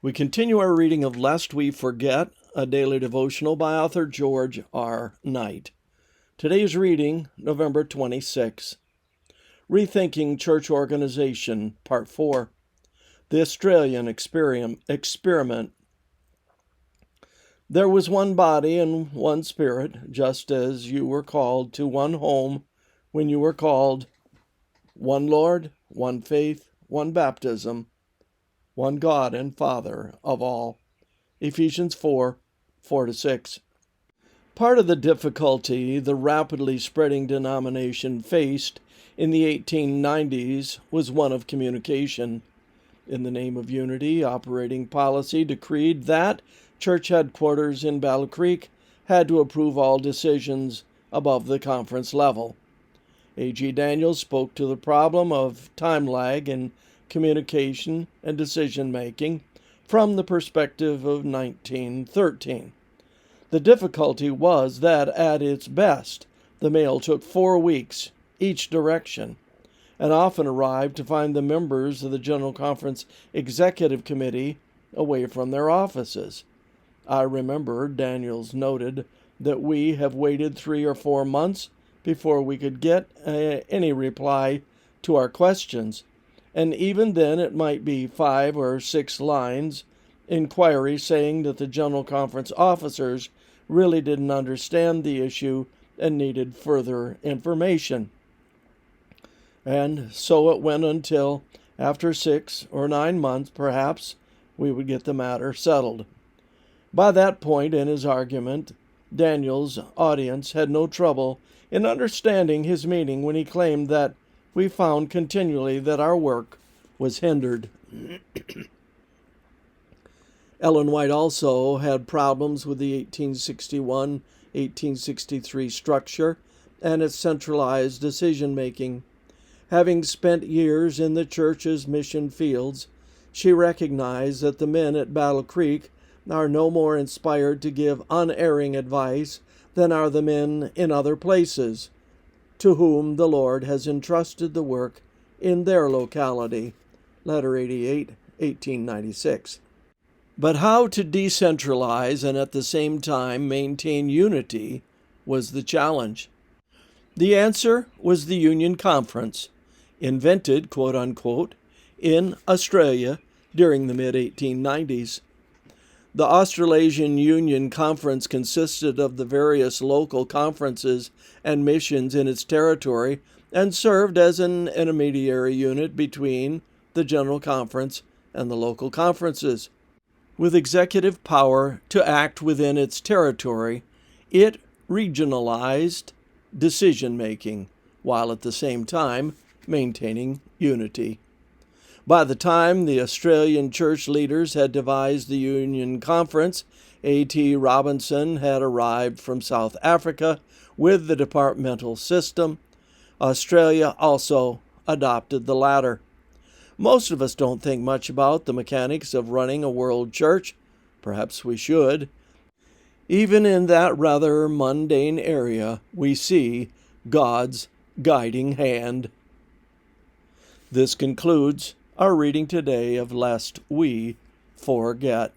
We continue our reading of Lest We Forget, a daily devotional by author George R. Knight. Today's reading, November 26. Rethinking Church Organization, Part 4. The Australian Experiment. There was one body and one spirit, just as you were called to one home when you were called, one Lord, one faith, one baptism, one God and Father of all. Ephesians 4:4-6. Part of the difficulty the rapidly spreading denomination faced in the 1890s was one of communication. In the name of unity, operating policy decreed that church headquarters in Battle Creek had to approve all decisions above the conference level. A.G. Daniels spoke to the problem of time lag in communication and decision-making from the perspective of 1913. The difficulty was that at its best, the mail took 4 weeks each direction, and often arrived to find the members of the General Conference Executive Committee away from their offices. I remember Daniels noted that we have waited 3 or 4 months before we could get any reply to our questions, and even then it might be 5 or 6 lines inquiry saying that the General Conference officers really didn't understand the issue and needed further information. And so it went until, after 6 or 9 months, perhaps, we would get the matter settled. By that point in his argument, Daniel's audience had no trouble in understanding his meaning when he claimed that we found continually that our work was hindered. Ellen White also had problems with the 1861-1863 structure and its centralized decision-making. Having spent years in the church's mission fields, she recognized that the men at Battle Creek are no more inspired to give unerring advice than are the men in other places, to whom the Lord has entrusted the work in their locality. Letter 88, 1896. But how to decentralize and at the same time maintain unity was the challenge. The answer was the Union Conference, invented, quote-unquote, in Australia during the mid-1890s. The Australasian Union Conference consisted of the various local conferences and missions in its territory and served as an intermediary unit between the General Conference and the local conferences. With executive power to act within its territory, it regionalized decision-making, while at the same time maintaining unity. By the time the Australian church leaders had devised the Union Conference, A.T. Robinson had arrived from South Africa with the departmental system. Australia also adopted the latter. Most of us don't think much about the mechanics of running a world church. Perhaps we should. Even in that rather mundane area, we see God's guiding hand. This concludes our reading today of Lest We Forget.